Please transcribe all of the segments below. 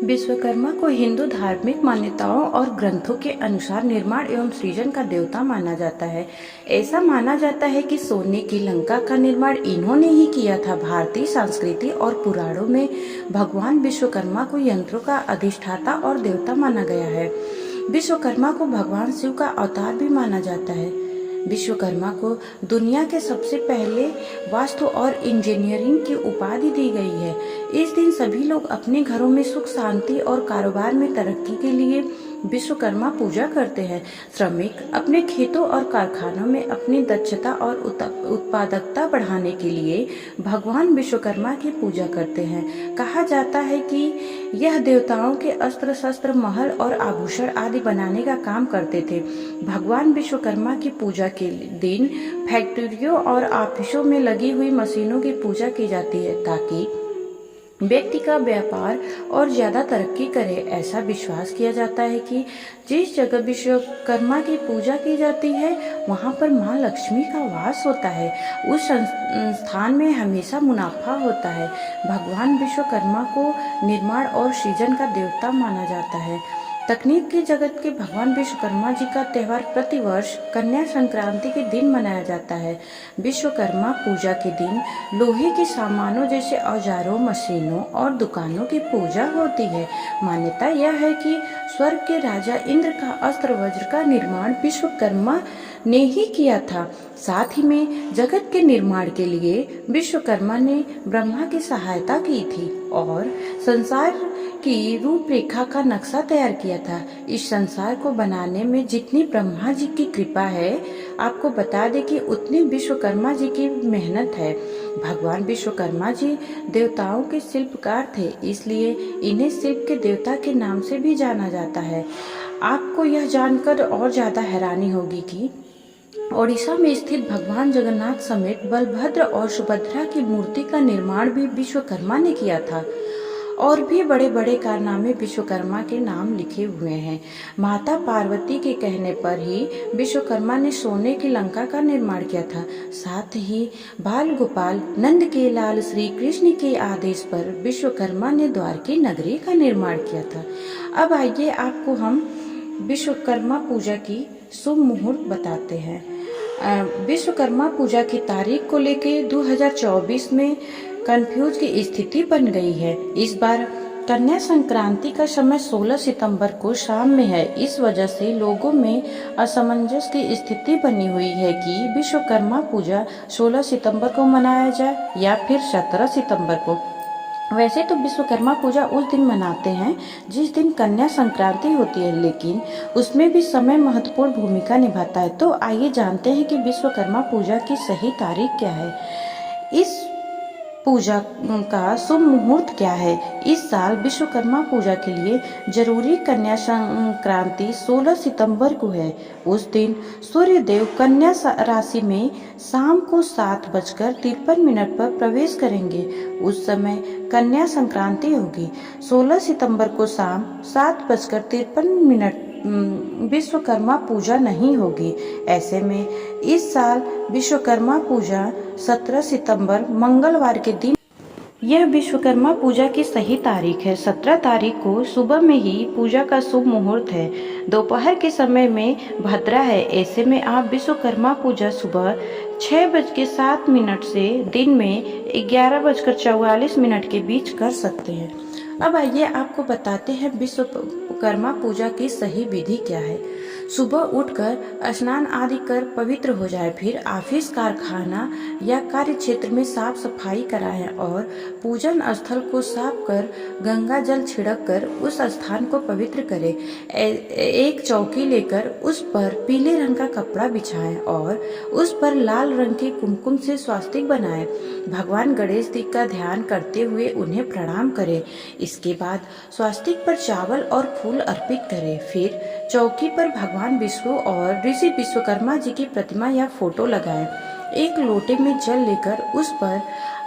विश्वकर्मा को हिंदू धार्मिक मान्यताओं और ग्रंथों के अनुसार निर्माण एवं सृजन का देवता माना जाता है। ऐसा माना जाता है कि सोने की लंका का निर्माण इन्होंने ही किया था। भारतीय संस्कृति और पुराणों में भगवान विश्वकर्मा को यंत्रों का अधिष्ठाता और देवता माना गया है। विश्वकर्मा को भगवान शिव का अवतार भी माना जाता है। विश्वकर्मा को दुनिया के सबसे पहले वास्तु और इंजीनियरिंग की उपाधि दी गई है। इस दिन सभी लोग अपने घरों में सुख शांति और कारोबार में तरक्की के लिए विश्वकर्मा पूजा करते हैं। श्रमिक अपने खेतों और कारखानों में अपनी दक्षता और उत्पादकता बढ़ाने के लिए भगवान विश्वकर्मा की पूजा करते हैं। कहा जाता है कि यह देवताओं के अस्त्र शस्त्र, महल और आभूषण आदि बनाने का काम करते थे। भगवान विश्वकर्मा की पूजा के दिन फैक्ट्रियों और ऑफिसों में लगी हुई मशीनों की पूजा की जाती है ताकि व्यक्ति का व्यापार और ज्यादा तरक्की करे। ऐसा विश्वास किया जाता है कि जिस जगह विश्वकर्मा की पूजा की जाती है वहाँ पर माँ लक्ष्मी का वास होता है। उस स्थान में हमेशा मुनाफा होता है। भगवान विश्वकर्मा को निर्माण और सृजन का देवता माना जाता है। तकनीक के जगत के भगवान विश्वकर्मा जी का त्यौहार प्रतिवर्ष कन्या संक्रांति के दिन मनाया जाता है। विश्वकर्मा पूजा के दिन लोहे के सामानों जैसे औजारों, मशीनों और दुकानों की पूजा होती है। मान्यता यह है कि स्वर्ग के राजा इंद्र का अस्त्र वज्र का निर्माण विश्वकर्मा ने ही किया था। साथ ही में जगत के निर्माण के लिए विश्वकर्मा ने ब्रह्मा की सहायता की थी और संसार की रूपरेखा का नक्शा तैयार किया था। इस संसार को बनाने में जितनी ब्रह्मा जी की कृपा है, आपको बता दें कि उतनी विश्वकर्मा जी की मेहनत है। भगवान विश्वकर्मा जी देवताओं के शिल्पकार थे, इसलिए इन्हें शिल्प के देवता के नाम से भी जाना जाता है। आपको यह जानकर और ज्यादा हैरानी होगी कि ओडिशा में स्थित भगवान जगन्नाथ समेत बलभद्र और सुभद्रा की मूर्ति का निर्माण भी विश्वकर्मा ने किया था। और भी बड़े बड़े कारनामे विश्वकर्मा के नाम लिखे हुए हैं। माता पार्वती के कहने पर ही विश्वकर्मा ने सोने की लंका का निर्माण किया था। साथ ही बाल गोपाल नंद के लाल श्री कृष्ण के आदेश पर विश्वकर्मा ने द्वारकी नगरी का निर्माण किया था। अब आइए आपको हम विश्वकर्मा पूजा की शुभ मुहूर्त बताते हैं। विश्वकर्मा पूजा की तारीख को लेके 2024 में कंफ्यूज की स्थिति बन गई है। इस बार कन्या संक्रांति का समय 16 सितंबर को शाम में है। इस वजह से लोगों में असमंजस की स्थिति बनी हुई है कि विश्वकर्मा पूजा 16 सितंबर को मनाया जाए या फिर 17 सितंबर को। वैसे तो विश्वकर्मा पूजा उस दिन मनाते हैं जिस दिन कन्या संक्रांति होती है, लेकिन उसमें भी समय महत्वपूर्ण भूमिका निभाता है। तो आइए जानते हैं कि विश्वकर्मा पूजा की सही तारीख क्या है। इस पूजा का शुभ मुहूर्त क्या है। इस साल विश्वकर्मा पूजा के लिए जरूरी कन्या संक्रांति 16 सितंबर को है। उस दिन सूर्य देव कन्या राशि में शाम को 7:53 पर प्रवेश करेंगे। उस समय कन्या संक्रांति होगी। 16 सितंबर को शाम 7:53 विश्वकर्मा पूजा नहीं होगी। ऐसे में इस साल विश्वकर्मा पूजा 17 सितंबर मंगलवार के दिन। यह विश्वकर्मा पूजा की सही तारीख है। 17 तारीख को सुबह में ही पूजा का शुभ मुहूर्त है। दोपहर के समय में भद्रा है। ऐसे में आप विश्वकर्मा पूजा सुबह 6:07 से दिन में 11:44 के बीच कर सकते हैं। अब आइए आपको बताते हैं विश्वकर्मा पूजा की सही विधि क्या है। सुबह उठकर स्नान आदि कर पवित्र हो जाए, फिर ऑफिस, कारखाना या कार्य क्षेत्र में साफ सफाई कराएं और पूजन स्थल को साफ कर गंगा जल छिड़क कर उस स्थान को पवित्र करें। एक चौकी लेकर उस पर पीले रंग का कपड़ा बिछाएं और उस पर लाल रंग के कुमकुम से स्वास्तिक बनाएं। भगवान गणेश जी का ध्यान करते हुए उन्हें प्रणाम करें। इसके बाद स्वास्तिक पर चावल और फूल अर्पित करें। फिर चौकी पर भगवान विष्णु और ऋषि विश्वकर्मा जी की प्रतिमा या फोटो लगाएं। एक लोटे में जल लेकर उस पर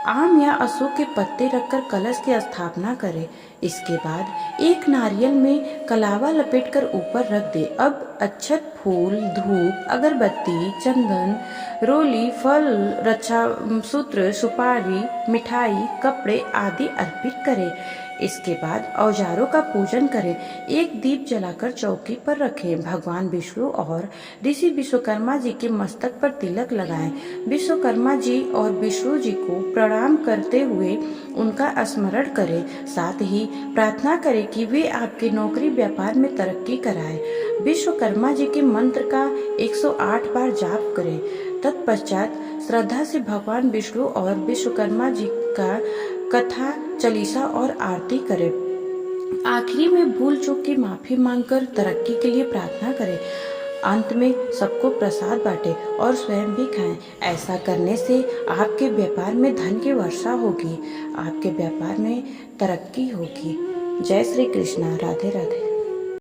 आम या अशोक के पत्ते रखकर कलश की स्थापना करें। इसके बाद एक नारियल में कलावा लपेटकर ऊपर रख दे। अब अक्षत फूल, धूप, अगरबत्ती, चंदन, रोली, फल, रक्षा सूत्र, सुपारी, मिठाई, कपड़े आदि अर्पित करें। इसके बाद औजारों का पूजन करें। एक दीप जलाकर चौकी पर रखें। भगवान विष्णु और ऋषि विश्वकर्मा जी के मस्तक पर तिलक लगाएं। विश्वकर्मा जी और विष्णु जी को प्रणाम करते हुए उनका स्मरण करें। साथ ही प्रार्थना करें कि वे आपकी नौकरी व्यापार में तरक्की कराएं। विश्वकर्मा जी के मंत्र का 108 बार जाप करें। तत्पश्चात श्रद्धा से भगवान विष्णु और विश्वकर्मा जी का कथा, चालीसा और आरती करें। आखिरी में भूल चूक की माफी मांगकर तरक्की के लिए प्रार्थना करें। अंत में सबको प्रसाद बांटें और स्वयं भी खाएं। ऐसा करने से आपके व्यापार में धन की वर्षा होगी, आपके व्यापार में तरक्की होगी। जय श्री कृष्णा। राधे राधे।